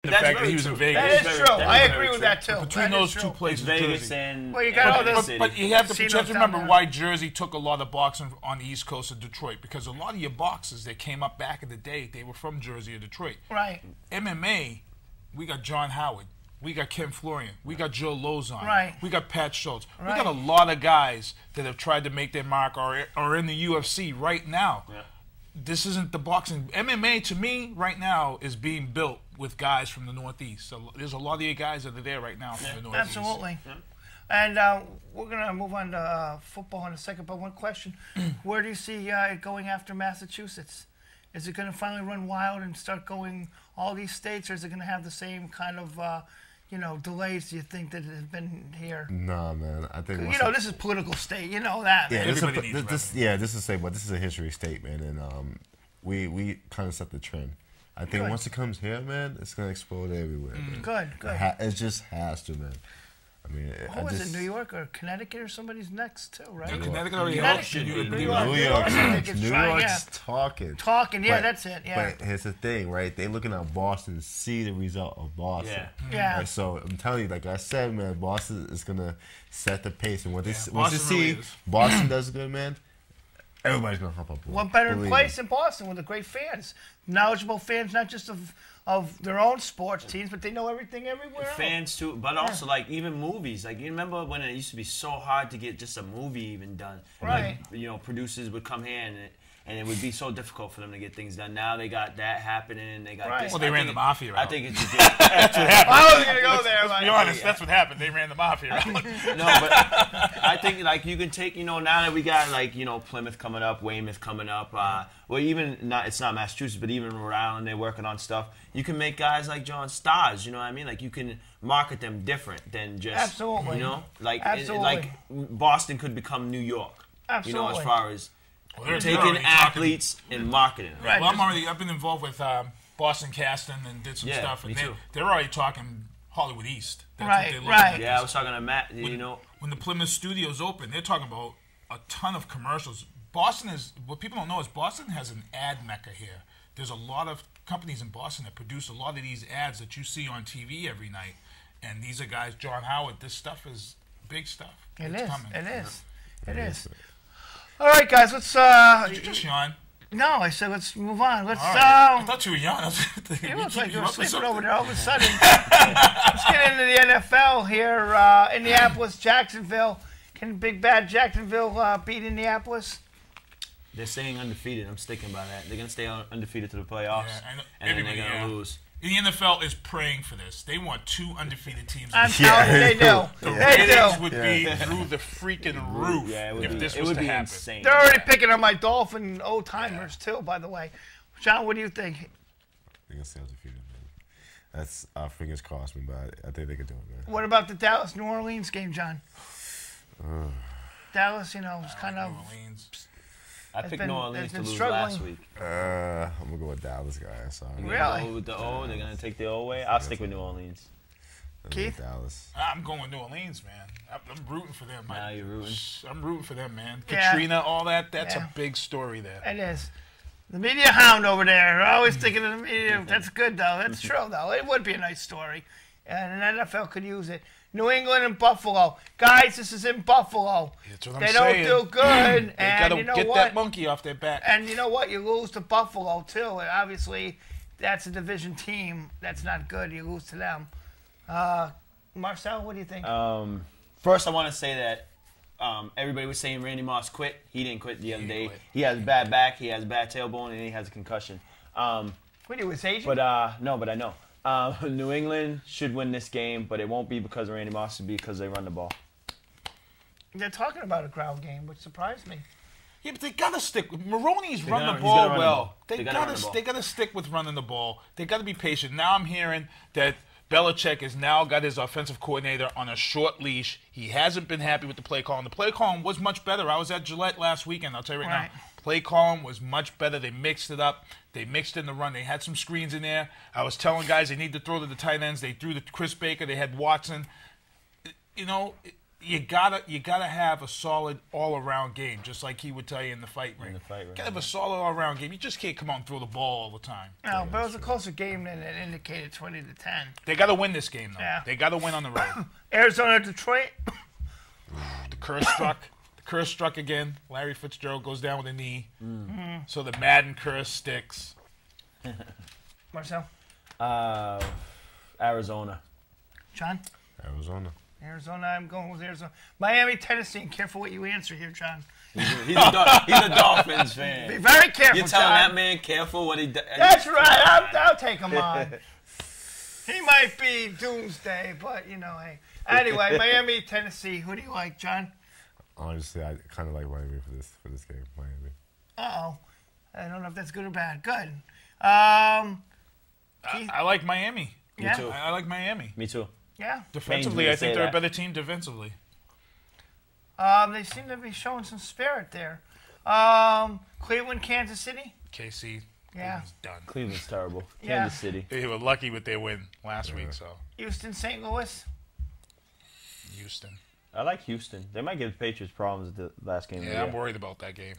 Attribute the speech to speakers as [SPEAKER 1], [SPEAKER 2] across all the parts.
[SPEAKER 1] the fact that he was in Vegas.
[SPEAKER 2] That is true. I agree with that too.
[SPEAKER 1] Between those two places,
[SPEAKER 3] Vegas and
[SPEAKER 2] well, you got all this.
[SPEAKER 1] But you have to remember why Jersey took a lot of boxing on the East Coast of Detroit, because a lot of your boxers that came up back in the day, they were from Jersey or Detroit.
[SPEAKER 2] Right.
[SPEAKER 1] MMA, we got John Howard. We got Ken Florian. We got Joe Lozon.
[SPEAKER 2] Right.
[SPEAKER 1] We got Pat Schultz.
[SPEAKER 2] Right.
[SPEAKER 1] We got a lot of guys that have tried to make their mark or are in the UFC right now.
[SPEAKER 3] Yeah.
[SPEAKER 1] This isn't the boxing. MMA, to me, right now, is being built with guys from the Northeast. So there's a lot of you guys that are there right now from the Northeast.
[SPEAKER 2] Absolutely. Yeah. And we're going to move on to football in a second, but one question. Where do you see it going after Massachusetts? Is it going to finally run wild and start going all these states, or is it going to have the same kind of, delays, do you think, that has been here?
[SPEAKER 4] Nah, man. I think
[SPEAKER 2] this is political state. You know that.
[SPEAKER 4] Yeah,
[SPEAKER 2] Man.
[SPEAKER 4] this is a history state, man, and we kind of set the trend. I think once it comes here, man, it's gonna explode everywhere. Man.
[SPEAKER 2] Good.
[SPEAKER 4] It just has to, man. I mean,
[SPEAKER 2] who is it? New York or Connecticut or somebody's next too, right?
[SPEAKER 1] Yeah, Connecticut already
[SPEAKER 4] New York's talking.
[SPEAKER 2] Yeah, that's it. Yeah.
[SPEAKER 4] But here's the thing, right? They're looking at Boston, see the result of Boston.
[SPEAKER 2] Yeah.
[SPEAKER 4] Right, so I'm telling you, like I said, man, Boston is gonna set the pace, and once you see Boston does good, man, everybody's gonna hop up.
[SPEAKER 2] What better place than Boston with the great fans, knowledgeable fans, not just of their own sports teams, but they know everything everywhere else.
[SPEAKER 3] Fans too, but also like even movies. Like you remember when it used to be so hard to get just a movie even done.
[SPEAKER 2] Right.
[SPEAKER 3] Like, producers would come here and it would be so difficult for them to get things done. Now they got that happening. They got this.
[SPEAKER 1] Well, they ran the mafia out.
[SPEAKER 3] I think it's that's
[SPEAKER 1] what happened.
[SPEAKER 2] I wasn't gonna go there.
[SPEAKER 1] Let's be honest. That's what happened. They ran the mafia out.
[SPEAKER 3] No, but I think like you can take now that we got like Plymouth coming up, Weymouth coming up. Well, even it's not Massachusetts, but even Rhode Island, they're working on stuff. You can make guys like John stars. You know what I mean? Like you can market them different than just
[SPEAKER 2] absolutely.
[SPEAKER 3] Like
[SPEAKER 2] absolutely.
[SPEAKER 3] Like Boston could become New York.
[SPEAKER 2] Absolutely.
[SPEAKER 3] As far as taking athletes and marketing.
[SPEAKER 1] Right. Well, I've been involved with Boston Casting and did some stuff, and they're already talking Hollywood East. That's what they're looking at.
[SPEAKER 3] Yeah, I was talking to Matt.
[SPEAKER 1] When the Plymouth studios open, they're talking about a ton of commercials. Boston is what people don't know is Boston has an ad mecca here. There's a lot of companies in Boston that produce a lot of these ads that you see on TV every night, and these are guys. John Howard. This stuff is big stuff. It's coming.
[SPEAKER 2] It is. All right, guys, let's.
[SPEAKER 1] Did you just yawn?
[SPEAKER 2] No, I said let's move on. Let's.
[SPEAKER 1] I thought you were yawning.
[SPEAKER 2] You look like you were sleeping over there all of a sudden. Let's get into the NFL here. Indianapolis, Jacksonville. Can Big Bad Jacksonville beat Indianapolis?
[SPEAKER 3] They're staying undefeated. I'm sticking by that. They're going to stay undefeated to the playoffs, and then they're going to lose.
[SPEAKER 1] The NFL is praying for this. They want 2 undefeated teams.
[SPEAKER 2] I'm telling you, they do.
[SPEAKER 1] The ratings would be through the freaking roof if this was to happen.
[SPEAKER 3] Insane.
[SPEAKER 2] They're already picking on my Dolphin old-timers, too, by the way. John, what do you think?
[SPEAKER 4] They're going to stay undefeated, man. That's our fingers crossed, man, but I think they could do it, man.
[SPEAKER 2] What about the Dallas-New Orleans game, John? Dallas, was kind of...
[SPEAKER 1] New Orleans.
[SPEAKER 3] I picked New Orleans to lose last week.
[SPEAKER 4] I'm going to go with Dallas, guys. Sorry.
[SPEAKER 2] Really?
[SPEAKER 3] Go with the O? They're going to take the O away? I'll stick with New Orleans.
[SPEAKER 2] Keith?
[SPEAKER 4] Dallas.
[SPEAKER 1] I'm going with New Orleans, man. I'm rooting for them.
[SPEAKER 3] Now you're rooting?
[SPEAKER 1] I'm rooting for them, man.
[SPEAKER 2] Yeah.
[SPEAKER 1] Katrina, all that, that's a big story there.
[SPEAKER 2] It is. The media hound over there. Always thinking of the media. That's good, though. That's true, though. It would be a nice story. And the NFL could use it. New England and Buffalo. Guys, this is in Buffalo.
[SPEAKER 1] That's what I'm
[SPEAKER 2] they
[SPEAKER 1] saying.
[SPEAKER 2] don't do good.
[SPEAKER 1] They
[SPEAKER 2] and
[SPEAKER 1] got to
[SPEAKER 2] you know
[SPEAKER 1] get
[SPEAKER 2] what?
[SPEAKER 1] that monkey off their back.
[SPEAKER 2] And you know what? You lose to Buffalo, too. And obviously, that's a division team. That's not good. You lose to them. Marcel, what do you think?
[SPEAKER 3] First, I want to say that everybody was saying Randy Moss quit. He didn't quit the other day. He has a bad back. He has a bad tailbone, and he has a concussion.
[SPEAKER 2] What are you, his agent?
[SPEAKER 3] But no, but I know. New England should win this game, but it won't be because of Randy Moss. It'll be because they run the ball.
[SPEAKER 2] They're talking about a ground game, which surprised me.
[SPEAKER 1] Yeah, but they gotta stick. Maroney's run the ball well. They gotta stick with running the ball. They gotta be patient. Now I'm hearing that Belichick has now got his offensive coordinator on a short leash. He hasn't been happy with the play calling. The play calling was much better. I was at Gillette last weekend. I'll tell you right now. Play calling was much better. They mixed it up. They mixed in the run. They had some screens in there. I was telling guys they need to throw to the tight ends. They threw to Chris Baker. They had Watson. you gotta have a solid all-around game, just like he would tell you in the fight ring. You gotta have a solid all-around game. You just can't come out and throw the ball all the time.
[SPEAKER 2] No, but it was a closer game than it indicated, 20-10.
[SPEAKER 1] They gotta win this game, though.
[SPEAKER 2] Yeah.
[SPEAKER 1] They gotta win on the road.
[SPEAKER 2] Arizona, Detroit.
[SPEAKER 1] The curse struck. The curse struck again. Larry Fitzgerald goes down with a knee. So the Madden curse sticks.
[SPEAKER 2] Marcel.
[SPEAKER 3] Arizona.
[SPEAKER 2] John.
[SPEAKER 4] Arizona.
[SPEAKER 2] I'm going with Arizona. Miami, Tennessee. And careful what you answer here, John.
[SPEAKER 3] He's a Dolphins fan.
[SPEAKER 2] Be very careful,
[SPEAKER 3] You're telling
[SPEAKER 2] John.
[SPEAKER 3] that man careful what he does.
[SPEAKER 2] That's right. I'll take him on. He might be doomsday, but, you know, hey. Anyway, Miami, Tennessee. Who do you like, John?
[SPEAKER 4] Honestly, I kind of like Miami for this game. Miami.
[SPEAKER 2] Uh-oh. I don't know if that's good or bad. Good.
[SPEAKER 1] I like Miami.
[SPEAKER 2] Yeah?
[SPEAKER 3] too.
[SPEAKER 1] I like Miami.
[SPEAKER 3] Me too.
[SPEAKER 2] Yeah.
[SPEAKER 1] Defensively, I think they're a better team defensively.
[SPEAKER 2] They seem to be showing some spirit there. Cleveland, Kansas City.
[SPEAKER 1] KC.
[SPEAKER 2] Yeah.
[SPEAKER 1] Cleveland's done.
[SPEAKER 3] Cleveland's terrible.
[SPEAKER 2] Yeah.
[SPEAKER 3] Kansas City.
[SPEAKER 1] They were lucky with their win last week, so.
[SPEAKER 2] Houston, St. Louis.
[SPEAKER 1] Houston.
[SPEAKER 3] I like Houston. They might give the Patriots problems the last game.
[SPEAKER 1] Yeah, I'm worried about that game.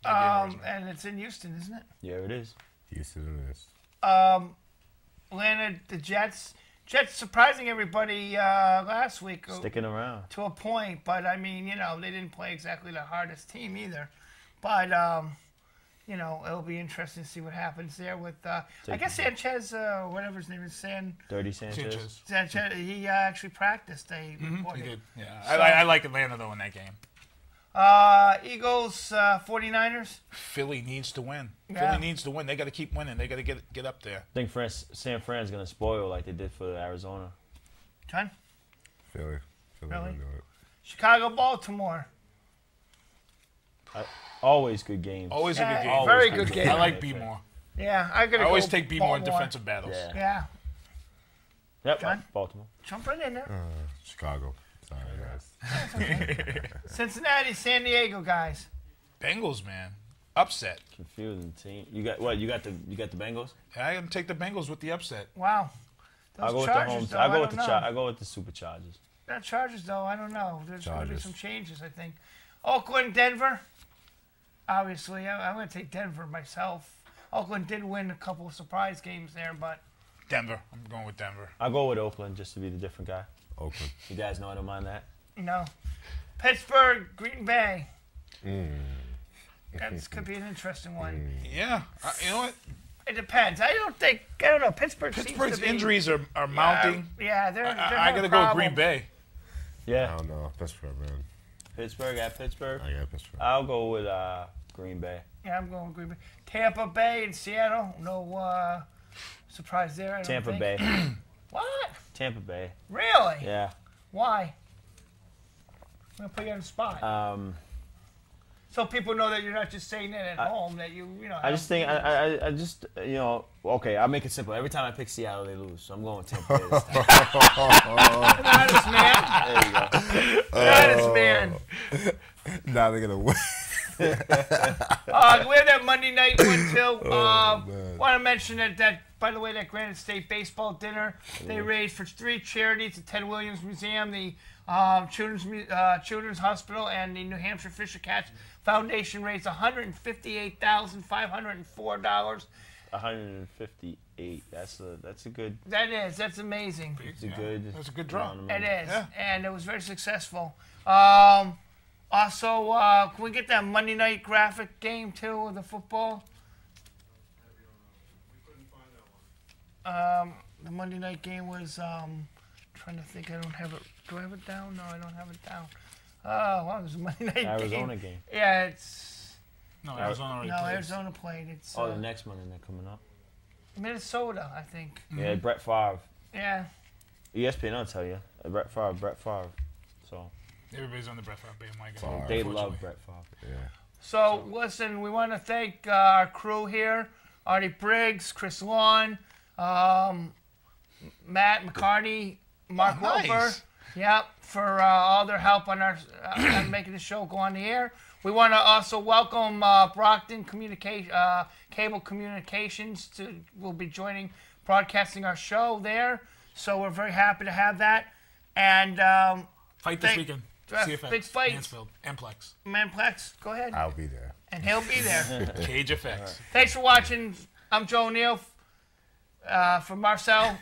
[SPEAKER 1] That game worries me.
[SPEAKER 2] And it's in Houston, isn't it?
[SPEAKER 3] Yeah, it is.
[SPEAKER 4] Houston it is.
[SPEAKER 2] Atlanta, the Jets. Jets surprising everybody last week.
[SPEAKER 3] Sticking around.
[SPEAKER 2] To a point, but I mean, you know, they didn't play exactly the hardest team either. But, you know, it'll be interesting to see what happens there with, I guess Sanchez, whatever his name is,
[SPEAKER 3] Dirty Sanchez.
[SPEAKER 2] Sanchez, he actually practiced. They reported.
[SPEAKER 1] He did, yeah. So, I like Atlanta, though, in that game.
[SPEAKER 2] Eagles, 49ers.
[SPEAKER 1] Philly needs to win.
[SPEAKER 2] Yeah.
[SPEAKER 1] Philly needs to win. They got to keep winning. They got to get up there.
[SPEAKER 3] I think San Fran's going to spoil like they did for Arizona.
[SPEAKER 2] John?
[SPEAKER 4] Philly.
[SPEAKER 2] Really? Chicago, Baltimore.
[SPEAKER 3] Always good games.
[SPEAKER 1] Always a good game.
[SPEAKER 2] Very good game.
[SPEAKER 1] I like B-More.
[SPEAKER 2] Yeah,
[SPEAKER 1] I always take B-More in defensive battles.
[SPEAKER 2] Yeah.
[SPEAKER 3] Yep,
[SPEAKER 2] John?
[SPEAKER 3] Baltimore.
[SPEAKER 2] Jump right in there.
[SPEAKER 4] Chicago. Sorry, guys.
[SPEAKER 2] Cincinnati, San Diego, guys.
[SPEAKER 1] Bengals, man. Upset.
[SPEAKER 3] Confusing team. You got what? You got the Bengals?
[SPEAKER 1] I got to take the Bengals with the upset.
[SPEAKER 2] Wow.
[SPEAKER 3] I'll go with the home. I go with the Superchargers.
[SPEAKER 2] That Chargers, though, I don't know. There's going to be some changes, I think. Oakland, Denver. Obviously, I'm going to take Denver myself. Oakland did win a couple of surprise games there, but...
[SPEAKER 1] Denver. I'm going with Denver.
[SPEAKER 3] I'll go with Oakland just to be the different guy.
[SPEAKER 4] Oakland.
[SPEAKER 3] You guys know I don't mind that.
[SPEAKER 2] No. Pittsburgh, Green Bay. That could be an interesting one.
[SPEAKER 1] Yeah. You know what?
[SPEAKER 2] It depends. I don't know. Pittsburgh's
[SPEAKER 1] injuries are mounting.
[SPEAKER 2] Yeah, they're
[SPEAKER 1] I got to go with Green Bay.
[SPEAKER 3] Yeah.
[SPEAKER 4] I don't know. Pittsburgh, man.
[SPEAKER 3] Pittsburgh at Pittsburgh?
[SPEAKER 4] I got Pittsburgh.
[SPEAKER 3] I'll go with Green Bay.
[SPEAKER 2] Yeah, I'm going with Green Bay. Tampa Bay and Seattle. No surprise there, I don't
[SPEAKER 3] Tampa
[SPEAKER 2] think.
[SPEAKER 3] Bay.
[SPEAKER 2] What?
[SPEAKER 3] Tampa Bay.
[SPEAKER 2] Really?
[SPEAKER 3] Yeah.
[SPEAKER 2] Why? I'm going to put you on the spot. So people know that you're not just saying that at home, that you know.
[SPEAKER 3] I just think, I just, you know, okay, I'll make it simple. Every time I pick Seattle, they lose. So I'm going with Tampa Bay this time.
[SPEAKER 2] Honest man.
[SPEAKER 3] There you go.
[SPEAKER 2] Honest man.
[SPEAKER 4] Now they're going to win.
[SPEAKER 2] We have that Monday night one, too. Want to mention that, by the way, that Granite State baseball dinner, they raised for 3 charities, the Ted Williams Museum, the Children's Hospital, and the New Hampshire Fisher Cats Foundation raised $158,504.
[SPEAKER 3] 158. That's a good.
[SPEAKER 2] That's amazing.
[SPEAKER 1] That's a good draw.
[SPEAKER 2] It is, and it was very successful. Also, can we get that Monday night graphic game too of the football? The Monday night game was trying to think. I don't have it. Do I have it down? No, I don't have it down. Oh, wow, it was a Monday night
[SPEAKER 3] Arizona game.
[SPEAKER 2] Yeah, it's.
[SPEAKER 1] No, Arizona already played.
[SPEAKER 2] Arizona played. It's.
[SPEAKER 3] The next Monday night coming up.
[SPEAKER 2] Minnesota, I think.
[SPEAKER 3] Yeah, Brett Favre.
[SPEAKER 2] Yeah.
[SPEAKER 3] ESPN, I'll tell you. Brett Favre. So.
[SPEAKER 1] Everybody's on the Brett Favre bandwagon.
[SPEAKER 3] They love Brett Favre.
[SPEAKER 4] Yeah.
[SPEAKER 2] So, listen, we want to thank our crew here. Artie Briggs, Chris Lawn, Matt McCarty, Mark Wilbur. Yep, for all their help on our on making the show go on the air. We want to also welcome Brockton Cable Communications will be broadcasting our show there. So we're very happy to have that. And
[SPEAKER 1] Fight this weekend. CFX,
[SPEAKER 2] big fight.
[SPEAKER 1] Mansfield, Amplex.
[SPEAKER 2] Manplex, go ahead.
[SPEAKER 4] I'll be there.
[SPEAKER 2] And he'll be there.
[SPEAKER 1] Cage FX.
[SPEAKER 2] Thanks for watching. I'm Joe O'Neill. For Marcel,